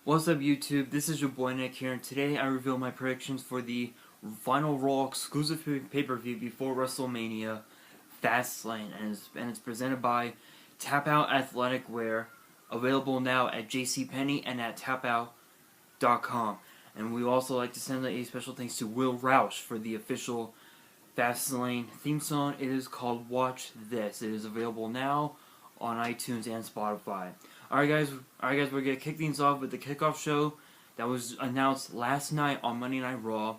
What's up, YouTube? This is your boy Nick here, and today I reveal my predictions for the final Raw exclusive pay-per-view before WrestleMania, FastLane, and it's presented by Tap Out Athletic Wear, available now at JCPenney and at tapout.com. And we also like to send a special thanks to Will Roush for the official FastLane theme song. It is called Watch This. It is available now on iTunes and Spotify. Alright guys, we're gonna kick things off with the kickoff show that was announced last night on Monday Night Raw,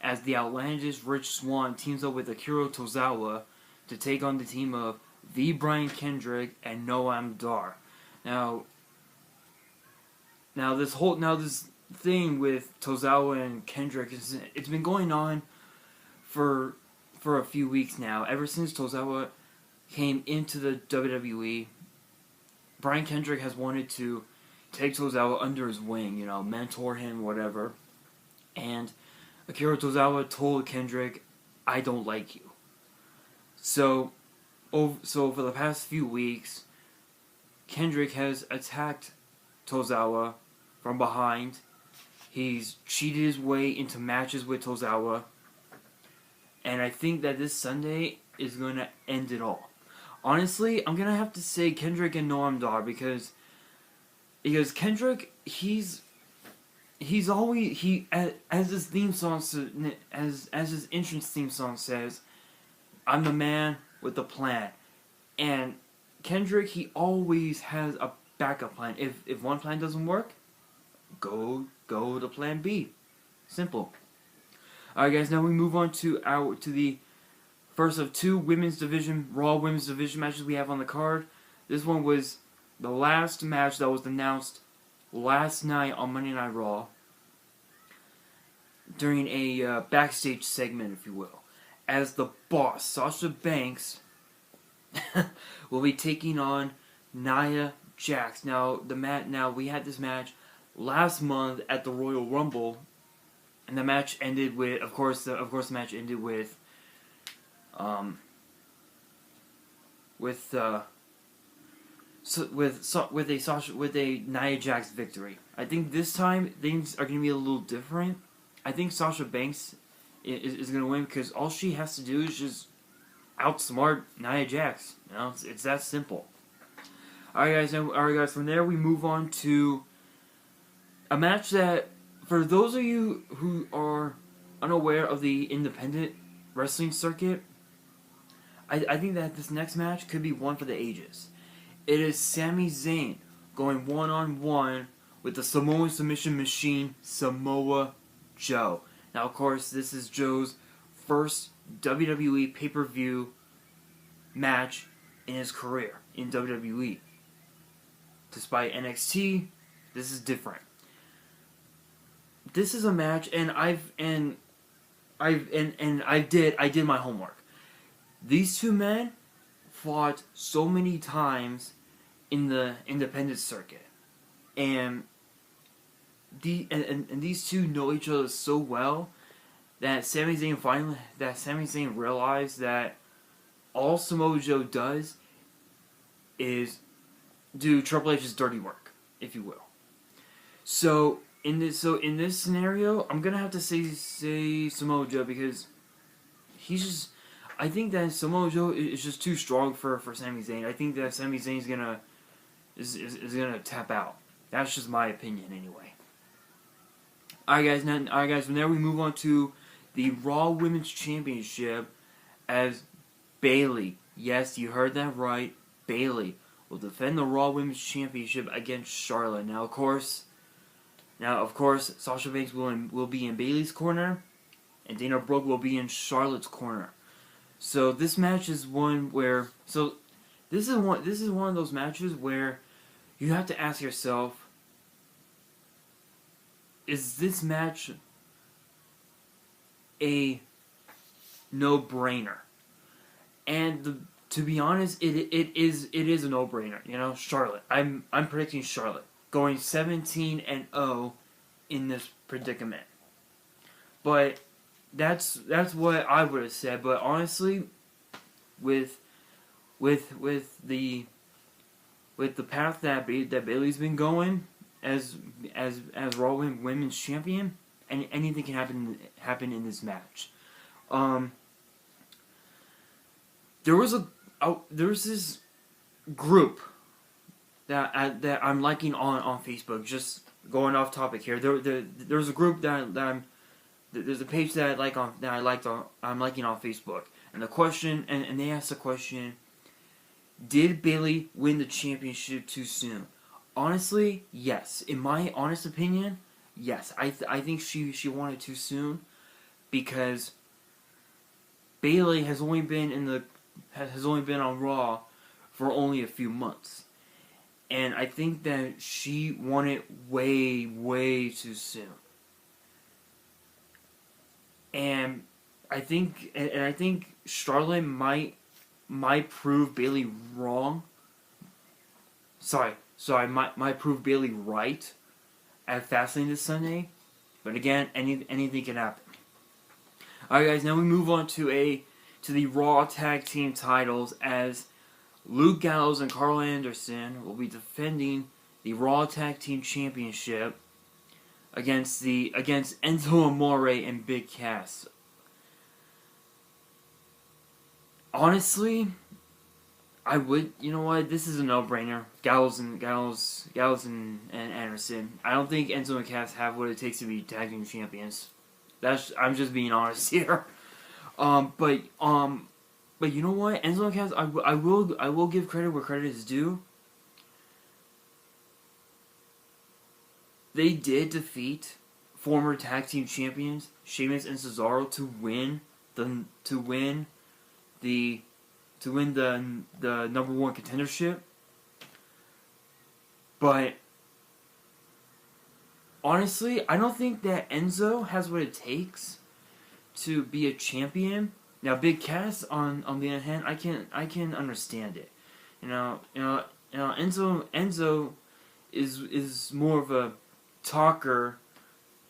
as the outlandish Rich Swann teams up with Akira Tozawa to take on the team of the Brian Kendrick and Noam Dar. Now this thing with Tozawa and Kendrick it's been going on for a few weeks now. Ever since Tozawa came into the WWE, Brian Kendrick has wanted to take Tozawa under his wing, mentor him, whatever. And Akira Tozawa told Kendrick, "I don't like you." So for the past few weeks, Kendrick has attacked Tozawa from behind. He's cheated his way into matches with Tozawa. And I think that this Sunday is going to end it all. Honestly, I'm going to have to say Kendrick and Noam Dar because Kendrick, he's always, as his theme song, as his entrance theme song says, "I'm the man with the plan." And Kendrick, he always has a backup plan. If one plan doesn't work, go to plan B. Simple. Alright guys, now we move on to the first of two Raw Women's Division matches we have on the card. This one was the last match that was announced last night on Monday Night Raw during a backstage segment, if you will, as the Boss, Sasha Banks, will be taking on Nia Jax. Now we had this match last month at the Royal Rumble, and the match ended with, of course, the match ended with a Nia Jax victory. I think this time things are going to be a little different. I think Sasha Banks is going to win because all she has to do is just outsmart Nia Jax. It's that simple. Alright guys, from there we move on to a match that, for those of you who are unaware of the independent wrestling circuit, I think that this next match could be one for the ages. It is Sami Zayn going one-on-one with the Samoan submission machine, Samoa Joe. Now, of course, this is Joe's first WWE pay-per-view match in his career in WWE. Despite NXT, this is different. This is a match, and I did my homework. These two men fought so many times in the independent circuit, and these two know each other so well that Sami Zayn realized that all Samoa Joe does is do Triple H's dirty work, if you will. So in this scenario, I'm gonna have to say Samoa Joe because I think that Samoa Joe is just too strong for Sami Zayn. I think that Sami Zayn is gonna tap out. That's just my opinion, anyway. Alright guys, from there we move on to the Raw Women's Championship, as Bayley, yes, you heard that right, Bayley will defend the Raw Women's Championship against Charlotte. Now, of course, Sasha Banks will be in Bayley's corner, and Dana Brooke will be in Charlotte's corner. So this match is one where, this is one of those matches where you have to ask yourself, is this match a no-brainer? And to be honest, it is a no-brainer. Charlotte. I'm predicting Charlotte going 17-0 in this predicament. But that's what I would have said. But honestly, with the path that Bayley's been going, as Raw Women's Champion, and anything can happen in this match. There was this group that I'm liking on Facebook. Just going off topic here. There's a group there's a page that I'm liking on Facebook. And the question and they asked the question, did Bayley win the championship too soon? Honestly, yes. In my honest opinion, yes. I think she won it too soon because Bayley has only been on Raw for only a few months. And I think that she won it way too soon. And I think Charlotte might prove Bayley wrong. Sorry, might prove Bayley right at FastLane this Sunday. But again, anything can happen. Alright guys, now we move on to the Raw Tag Team titles as Luke Gallows and Carl Anderson will be defending the Raw Tag Team Championship against Enzo Amore and Big Cass. Honestly, I would. You know what? This is a no-brainer. Gallows and Anderson. I don't think Enzo and Cass have what it takes to be tag team champions. I'm just being honest here. But you know what? Enzo and Cass, I will give credit where credit is due. They did defeat former tag team champions Sheamus and Cesaro to win the number one contendership. But honestly, I don't think that Enzo has what it takes to be a champion. Now, Big Cass on the other hand, I can understand it. You know, Enzo is more of a talker,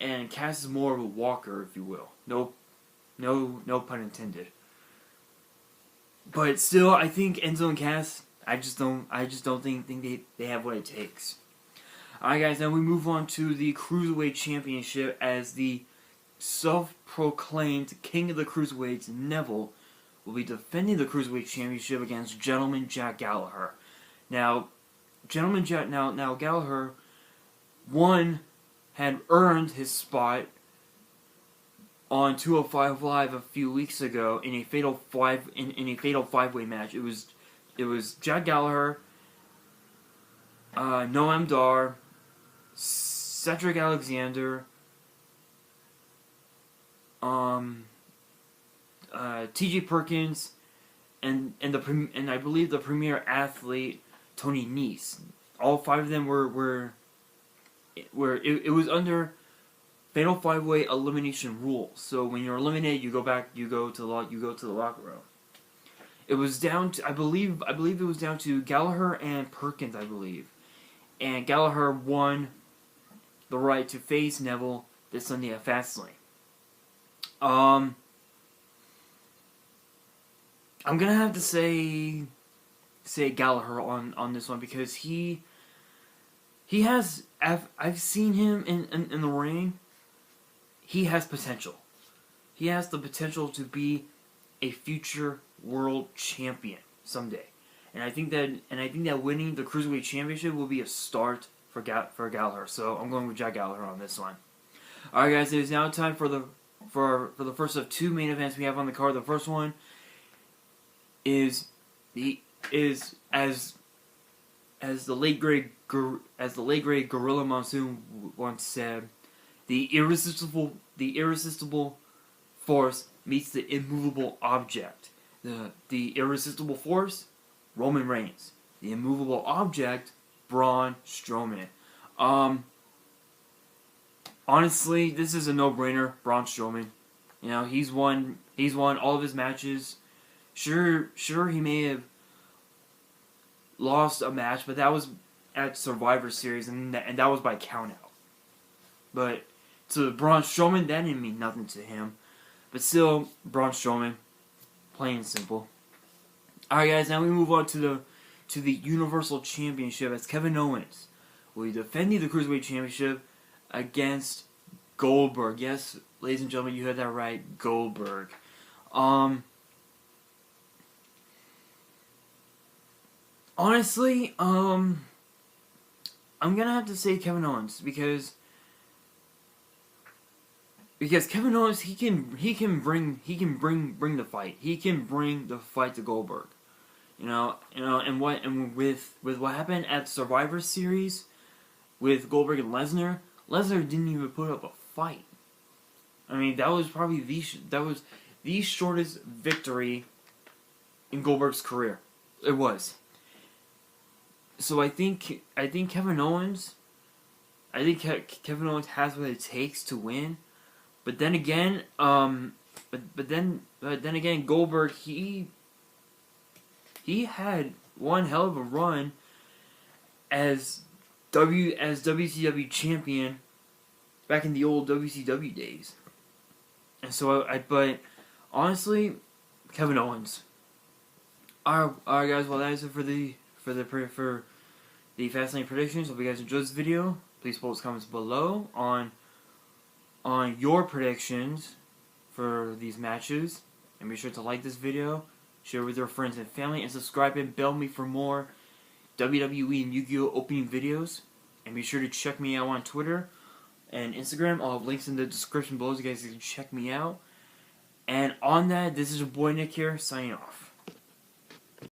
and Cass is more of a walker, if you will. No pun intended. But still, I think Enzo and Cass, I just don't think they have what it takes. Alright guys, now we move on to the Cruiserweight Championship as the self-proclaimed King of the Cruiserweights, Neville, will be defending the Cruiserweight Championship against Gentleman Jack Gallagher. Now, Gallagher, had earned his spot on 205 Live a few weeks ago in a fatal five-way match. It was Jack Gallagher, Noam Dar, Cedric Alexander, T.J. Perkins, and I believe the premier athlete Tony Nese. All five of them were it was under fatal five-way elimination rules. So when you're eliminated, you go to the locker room. It was down to I believe it was down to Gallagher and Perkins, I believe. And Gallagher won the right to face Neville this Sunday at FastLane. I'm gonna have to say Gallagher on this one because he has. I've seen him in the ring. He has potential. He has the potential to be a future world champion someday. And I think that winning the Cruiserweight Championship will be a start for Gallagher. So I'm going with Jack Gallagher on this one. All right, guys. It is now time for the first of two main events we have on the card. The first one is as the late great Gorilla Monsoon once said, the irresistible force meets the immovable object. The irresistible force, Roman Reigns. The immovable object, Braun Strowman. Honestly, this is a no-brainer. Braun Strowman. You know, he's won all of his matches. Sure, he may have lost a match, but that was at Survivor Series, and that was by countout. But to Braun Strowman, that didn't mean nothing to him. But still, Braun Strowman, plain and simple. Alright guys, now we move on to the Universal Championship as Kevin Owens will be defending the Cruiserweight Championship against Goldberg. Yes, ladies and gentlemen, you heard that right, Goldberg. Honestly, I'm gonna have to say Kevin Owens because Kevin Owens he can bring the fight. He can bring the fight to Goldberg. And with what happened at Survivor Series with Goldberg and Lesnar, Lesnar didn't even put up a fight. I mean, that was probably the shortest victory in Goldberg's career. It was. So I think Kevin Owens. I think Kevin Owens has what it takes to win. But then again, Goldberg he had one hell of a run as WCW champion back in the old WCW days. And so but honestly, Kevin Owens. Alright guys, well that is it for the FastLane predictions. Hope you guys enjoyed this video. Please post comments below on your predictions for these matches. And be sure to like this video, share with your friends and family, and subscribe and bell me for more WWE and Yu-Gi-Oh! Opening videos. And be sure to check me out on Twitter and Instagram. I'll have links in the description below so you guys can check me out. And on that, this is your boy Nick here, signing off.